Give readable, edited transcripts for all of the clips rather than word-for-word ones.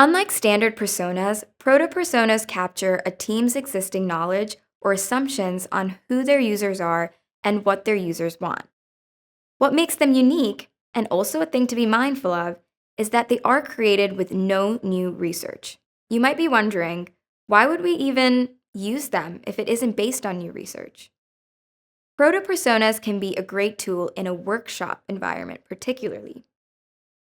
Unlike standard personas, proto personas capture a team's existing knowledge or assumptions on who their users are and what their users want. What makes them unique, and also a thing to be mindful of, is that they are created with no new research. You might be wondering, why would we even use them if it isn't based on new research? Proto personas can be a great tool in a workshop environment, particularly.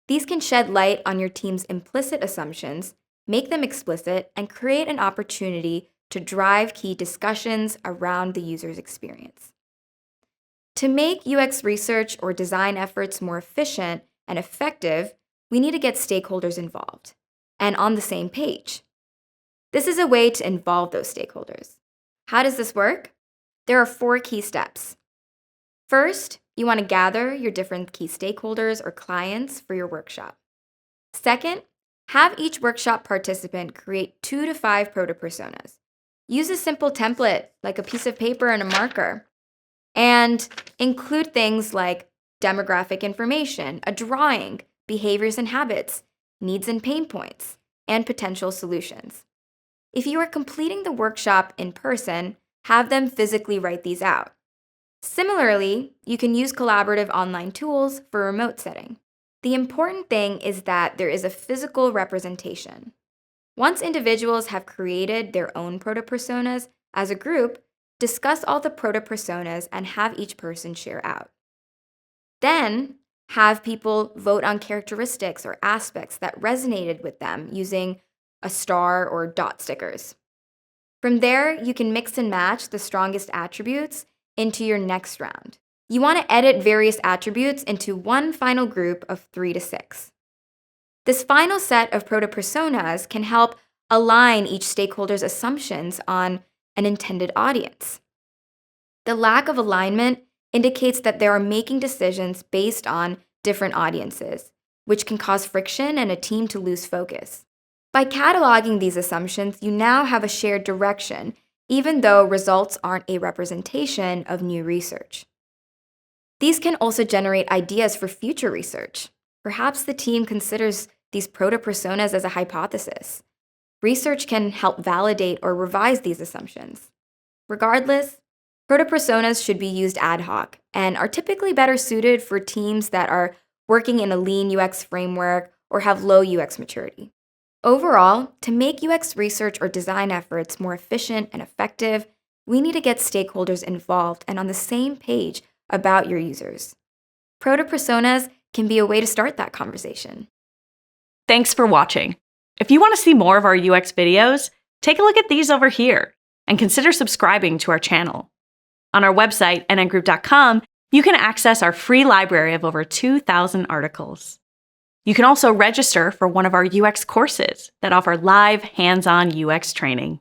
These can shed light on your team's implicit assumptions, make them explicit, and create an opportunity to drive key discussions around the user's experience. To make UX research or design efforts more efficient and effective, we need to get stakeholders involved and on the same page. This is a way to involve those stakeholders. How does this work? There are 4 key steps. First, you want to gather your different key stakeholders or clients for your workshop. Second, have each workshop participant create 2 to 5 proto personas. Use a simple template like a piece of paper and a marker, and include things like demographic information, a drawing, behaviors and habits, needs and pain points, and potential solutions. If you are completing the workshop in person, have them physically write these out. Similarly, you can use collaborative online tools for remote setting. The important thing is that there is a physical representation. Once individuals have created their own proto personas, as a group, discuss all the proto personas and have each person share out. Then, have people vote on characteristics or aspects that resonated with them using a star or dot stickers. From there, you can mix and match the strongest attributes into your next round. You want to edit various attributes into one final group of 3 to 6. This final set of proto personas can help align each stakeholder's assumptions on an intended audience. The lack of alignment indicates that they are making decisions based on different audiences, which can cause friction and a team to lose focus. By cataloging these assumptions, you now have a shared direction, even though results aren't a representation of new research. These can also generate ideas for future research. Perhaps the team considers these proto personas as a hypothesis. Research can help validate or revise these assumptions. Regardless, proto personas should be used ad hoc and are typically better suited for teams that are working in a lean UX framework or have low UX maturity. Overall, to make UX research or design efforts more efficient and effective, we need to get stakeholders involved and on the same page about your users. Proto personas can be a way to start that conversation. Thanks for watching. If you want to see more of our UX videos, take a look at these over here and consider subscribing to our channel. On our website, nngroup.com, you can access our free library of over 2,000 articles. You can also register for one of our UX courses that offer live, hands-on UX training.